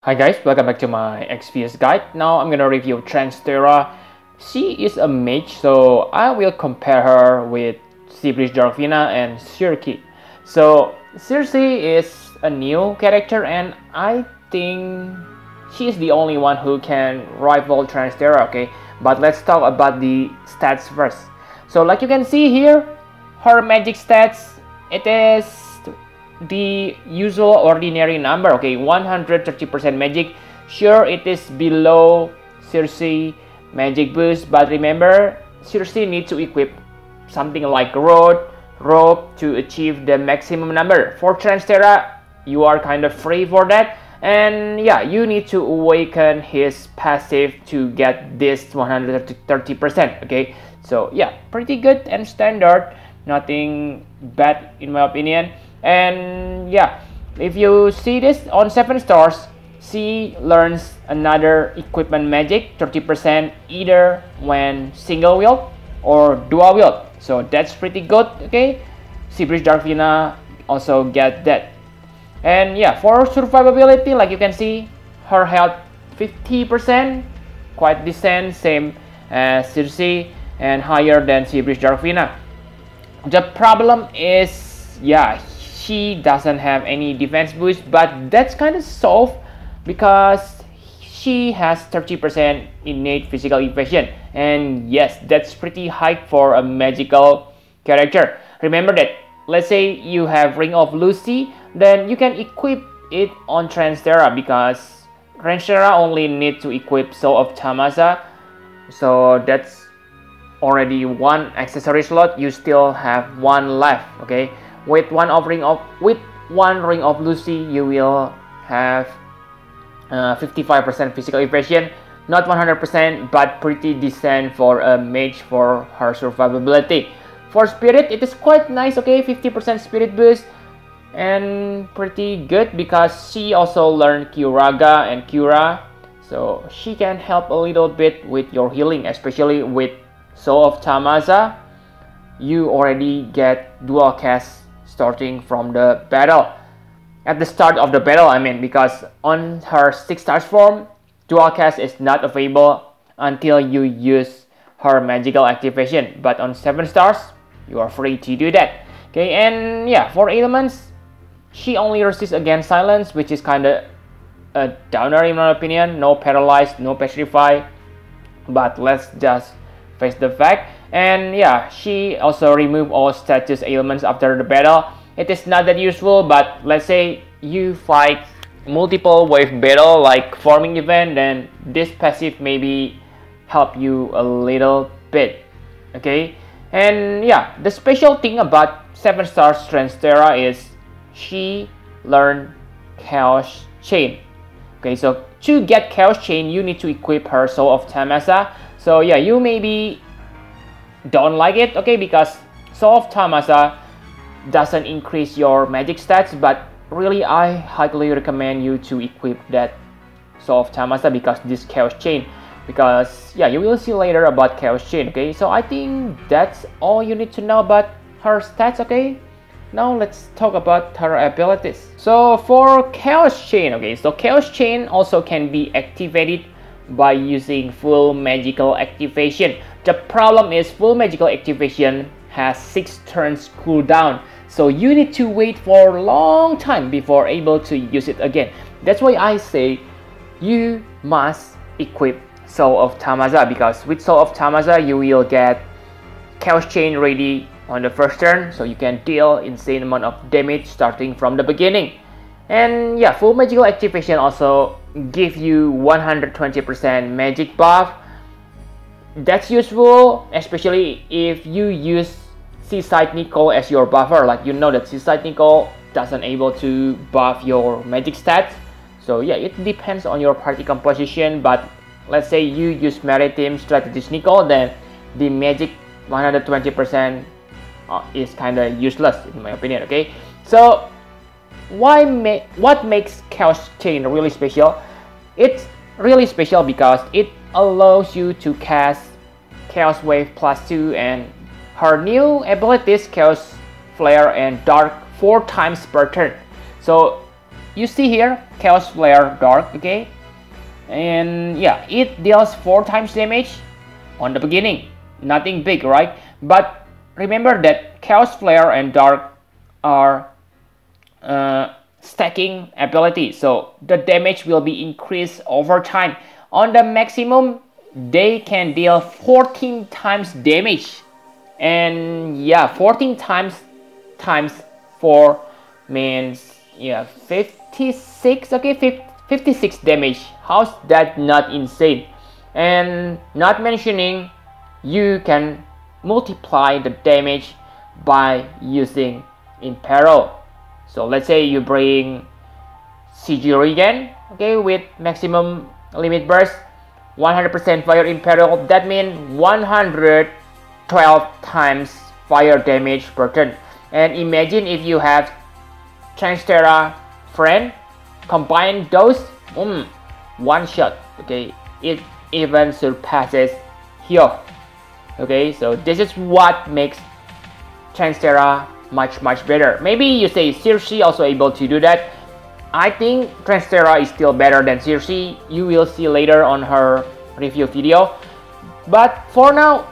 Hi guys, welcome back to my XPS guide. Now I'm gonna review Trance Terra. She is a mage, so I will compare her with Seabreeze Darkvina and Circe. So Circe is a new character and I think she is the only one who can rival Trance Terra, okay? But let's talk about the stats first. So like you can see here, her magic stats, it is the usual ordinary number, okay, 130% magic. Sure, it is below Circe magic boost, but remember, Circe needs to equip something like rope to achieve the maximum number. For Trance Terra, you are kind of free for that, and yeah, you need to awaken his passive to get this 130%, okay? So yeah, pretty good and standard, nothing bad in my opinion. And yeah, if you see this on 7 stars, she learns another equipment magic 30% either when single wield or dual wield. So that's pretty good, okay? Seabreeze Darkvina also get that. And yeah, for survivability, like you can see, her health 50%, quite decent, same as Circe and higher than Seabreeze Darkvina. The problem is, yeah, she doesn't have any defense boost, but that's kind of solved because she has 30% innate physical evasion, and yes, that's pretty high for a magical character. Remember that, let's say you have Ring of Lucy, then you can equip it on Trance Terra because Trance Terra only need to equip Soul of Tamasa, so that's already one accessory slot. You still have one left, okay? With one Ring of Lucy, you will have 55% physical evasion, not 100%, but pretty decent for a mage for her survivability. For Spirit, it is quite nice, okay, 50% Spirit boost, and pretty good because she also learned Kyuraga and Cura, so she can help a little bit with your healing, especially with Soul of Tamasa. You already get dual cast starting from the battle. At the start of the battle, I mean, because on her 6 stars form, dual cast is not available until you use her magical activation. But on 7 stars, you are free to do that. Okay, and yeah, for elements, she only resists against silence, which is kinda a downer in my opinion. No paralyze, no petrify. But let's just face the fact. And yeah, she also removed all status ailments after the battle. It is not that useful, but let's say you fight multiple wave battle like forming event, then this passive maybe help you a little bit, okay? And yeah, the special thing about 7 stars Trance Terra is she learned Chaos Chain. Okay, so to get Chaos Chain, you need to equip her Soul of Tamasa. So yeah, you maybe don't like it, okay, because Soul of Tamasa doesn't increase your magic stats, but really I highly recommend you to equip that Soul of Tamasa because this Chaos Chain, because yeah, you will see later about Chaos Chain, okay? So I think that's all you need to know about her stats, okay? Now let's talk about her abilities. So for Chaos Chain, okay, so Chaos Chain also can be activated by using full magical activation. The problem is full magical activation has 6 turns cooldown, so you need to wait for a long time before able to use it again. That's why I say you must equip Soul of Tamasa, because with Soul of Tamasa you will get Chaos Chain ready on the first turn, so you can deal insane amount of damage starting from the beginning. And yeah, full magical activation also give you 120% magic buff. That's useful, especially if you use Seaside Nicole as your buffer. Like you know that Seaside Nicole doesn't able to buff your magic stats. So yeah, it depends on your party composition, but let's say you use Maritime Strategist Nicole, then the magic 120% is kinda useless in my opinion, okay? So what makes Chaos Chain really special? It's really special because it allows you to cast Chaos Wave +2 and her new abilities Chaos Flare and Dark 4 times per turn. So you see here, Chaos Flare Dark, okay? And yeah, it deals 4 times damage on the beginning. Nothing big, right? But remember that Chaos Flare and Dark are stacking ability, so the damage will be increased over time. On the maximum, they can deal 14 times damage. And yeah, 14 times 4 means, yeah, 56, okay, 56 damage. How's that not insane? And not mentioning, you can multiply the damage by using Imperil. So let's say you bring CG Regen, okay, with maximum limit burst, 100% fire Imperil. That means 112 times fire damage per turn. And imagine if you have Trance Terra friend, combine those, one shot, okay, it even surpasses heal. Okay, so this is what makes Trance Terra much better. Maybe you say Circe also able to do that. I think Trance Terra is still better than Circe. You will see later on her review video. But for now,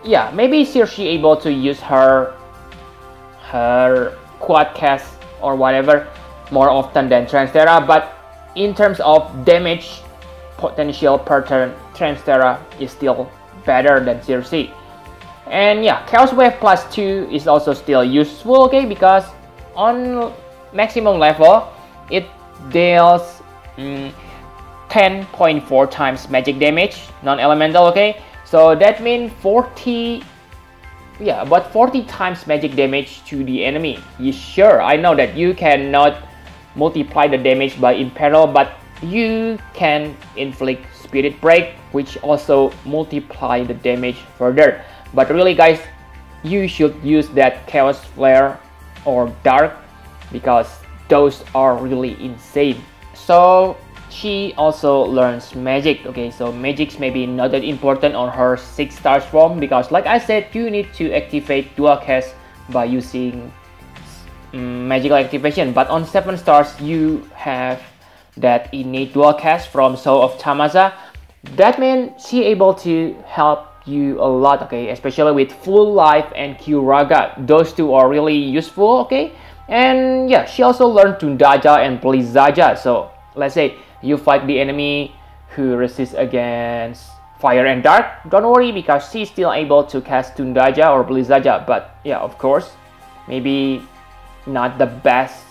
yeah, maybe Circe able to use her quad cast or whatever more often than Trance Terra. But in terms of damage potential per turn, Trance Terra is still better than Circe. And yeah, Chaos Wave plus 2 is also still useful, okay, because on maximum level it deals 10.4 times magic damage, non-elemental, okay. So that means 40, yeah, about 40 times magic damage to the enemy. Sure, I know that you cannot multiply the damage by Imperil, but you can inflict Spirit Break, which also multiply the damage further. But really guys, you should use that Chaos Flare or Dark because those are really insane. So she also learns magic, okay, so magics may be not that important on her 6-star form because like I said, you need to activate dual cast by using magical activation. But on 7 stars you have that innate dual cast from Soul of Tamaza. That means she able to help you a lot, okay, especially with Full Life and Kyuraga. Those two are really useful, okay. And yeah, she also learned Tundaja and Blizaja. So let's say you fight the enemy who resists against fire and dark, don't worry because she's still able to cast Tundaja or Blizaja. But yeah, of course, maybe not the best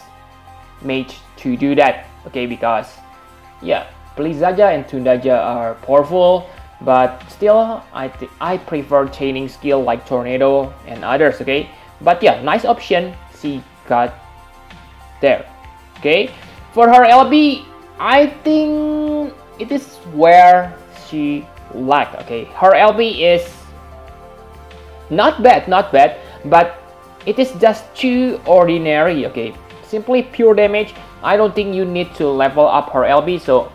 mage to do that, okay, because yeah, Blizaja and Tundaja are powerful, but still I prefer chaining skill like Tornado and others, okay. But yeah, nice option she got there, okay. For her LB, I think it is where she lacked, okay. Her LB is not bad, but it is just too ordinary, okay. Simply pure damage. I don't think you need to level up her LB, so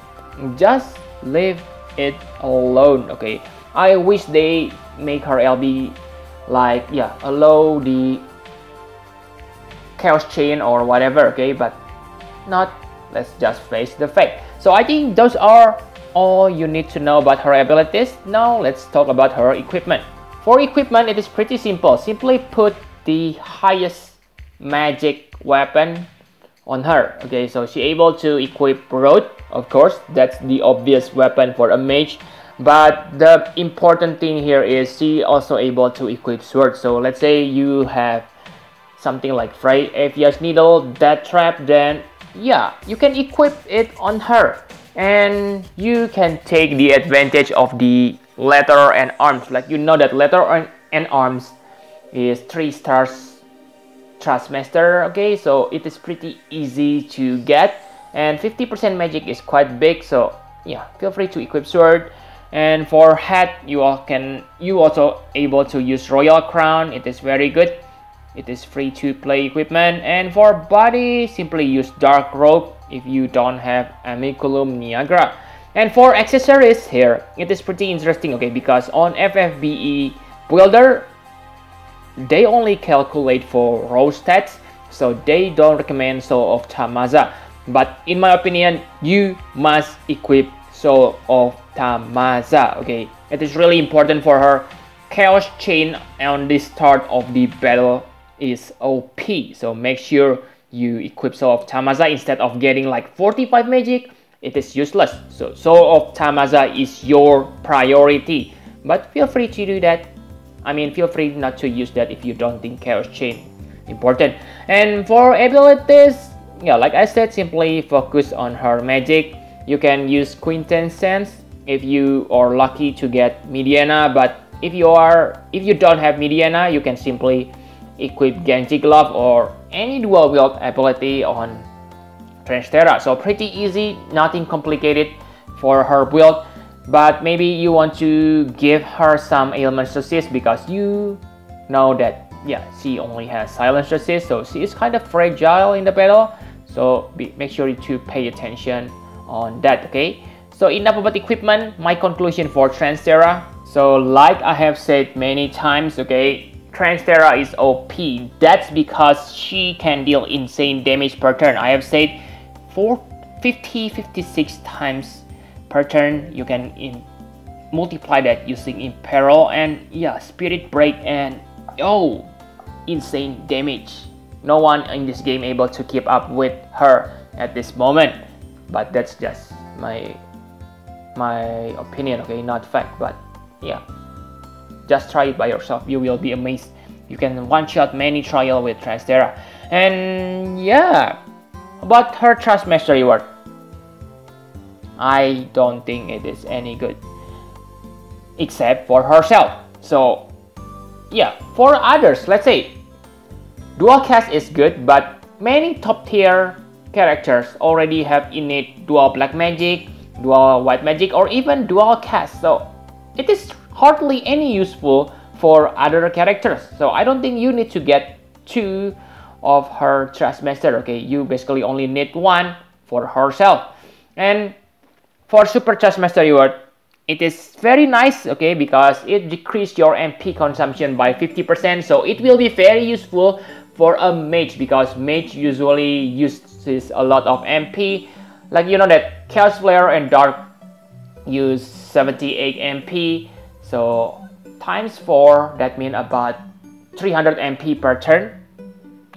just leave it alone, okay. I wish they make her LB like, yeah, allow the Chaos Chain or whatever, okay, but not. Let's just face the fact. So I think those are all you need to know about her abilities. Now let's talk about her equipment. For equipment, it is pretty simple. Simply put the highest magic weapon on her, okay. So she able to equip Road, of course, that's the obvious weapon for a mage, but the important thing here is she also able to equip Sword. So let's say you have something like Frey, Avia's Needle, Death Trap, then yeah, you can equip it on her and you can take the advantage of the Letter and Arms. Like, you know that Letter and Arms is 3 stars Trustmaster, okay, so it is pretty easy to get and 50% magic is quite big, so yeah, feel free to equip Sword. And for hat, you also able to use Royal Crown. It is very good. It is free to play equipment. And for body, simply use Dark Robe if you don't have Amiculum Niagara. And for accessories here, it is pretty interesting, okay, because on FFBE Builder, they only calculate for raw stats, so they don't recommend Soul of Tamaza. but in my opinion, you must equip Soul of Tamaza. Okay, it is really important for her. Chaos Chain on the start of the battle is OP, so make sure you equip Soul of Tamaza instead of getting like 45 magic. It is useless. So Soul of Tamaza is your priority, but feel free to do that. I mean, feel free not to use that if you don't think Chaos Chain important. And for abilities, yeah, like I said, simply focus on her magic. You can use Quintessence if you are lucky to get Mediana, but if you don't have Mediana, you can simply equip Genji Glove or any dual wield ability on Trance Terra. So pretty easy, nothing complicated for her build, but maybe you want to give her some ailment assist because you know that, yeah, she only has silence assist, so she is kind of fragile in the battle. So make sure to pay attention on that. Okay, so enough about equipment. My conclusion for Trance Terra. So like I have said many times, okay, Trance Terra is OP. That's because she can deal insane damage per turn. I have said 56 times per turn. You can multiply that using Imperil and yeah, Spirit Break, and oh, insane damage. No one in this game able to keep up with her at this moment, but that's just my opinion, okay, not fact. But yeah, just try it by yourself, you will be amazed. You can one-shot many trial with Trance Terra. And yeah, about her Trust Master reward, I don't think it is any good except for herself. So yeah, for others, let's say dual cast is good, but many top tier characters already have innate dual black magic, dual white magic, or even dual cast, so it is hardly any useful for other characters. So I don't think you need to get 2 of her Trust Master. Okay, you basically only need 1 for herself. And for Super Trust Master reward, it is very nice, okay, because it decreases your MP consumption by 50%, so it will be very useful for a mage, because mage usually uses a lot of MP. Like, you know that Chaos Flare and Dark use 78 MP, so times 4, that means about 300 MP per turn.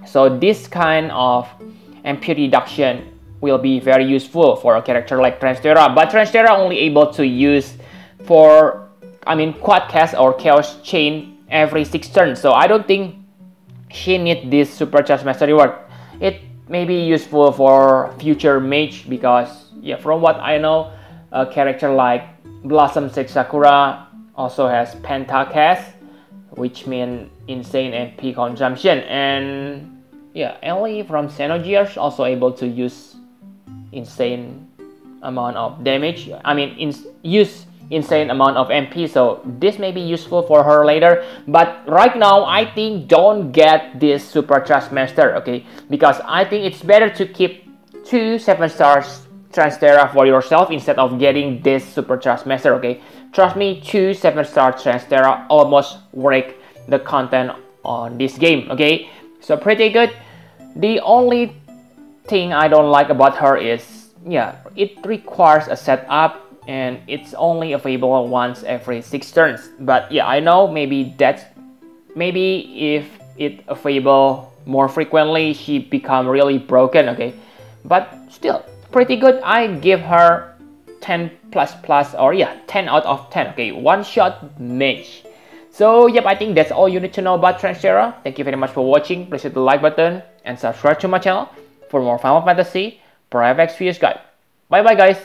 So this kind of MP reduction will be very useful for a character like Trance Terra, but Trance Terra only able to use for, I mean, quad cast or Chaos Chain every 6 turns, so I don't think she needs this Super Trust Master reward. It may be useful for future mage, because yeah, from what I know, a character like Blossom Sage Sakura also has Pentacast, which means insane MP consumption, and yeah, Ellie from Xenogears also able to use insane amount of damage. I mean, use insane amount of MP, so this may be useful for her later. But right now, I think don't get this Super Trust Master, okay, because I think it's better to keep 2 7-star Trance Terra for yourself instead of getting this Super Trust Master, okay. Trust me, 2 7-star Trance Terra almost break the content on this game, okay. So pretty good. The only thing I don't like about her is, yeah, it requires a setup and it's only available once every 6 turns. But yeah, I know maybe if it available more frequently, she become really broken, okay. But still pretty good. I give her 10 plus plus, or yeah, 10 out of 10, okay. One shot mage. So yep, I think that's all you need to know about Trance Terra. Thank you very much for watching. Please hit the like button and subscribe to my channel for more Final Fantasy Private Experience guide. Bye bye guys.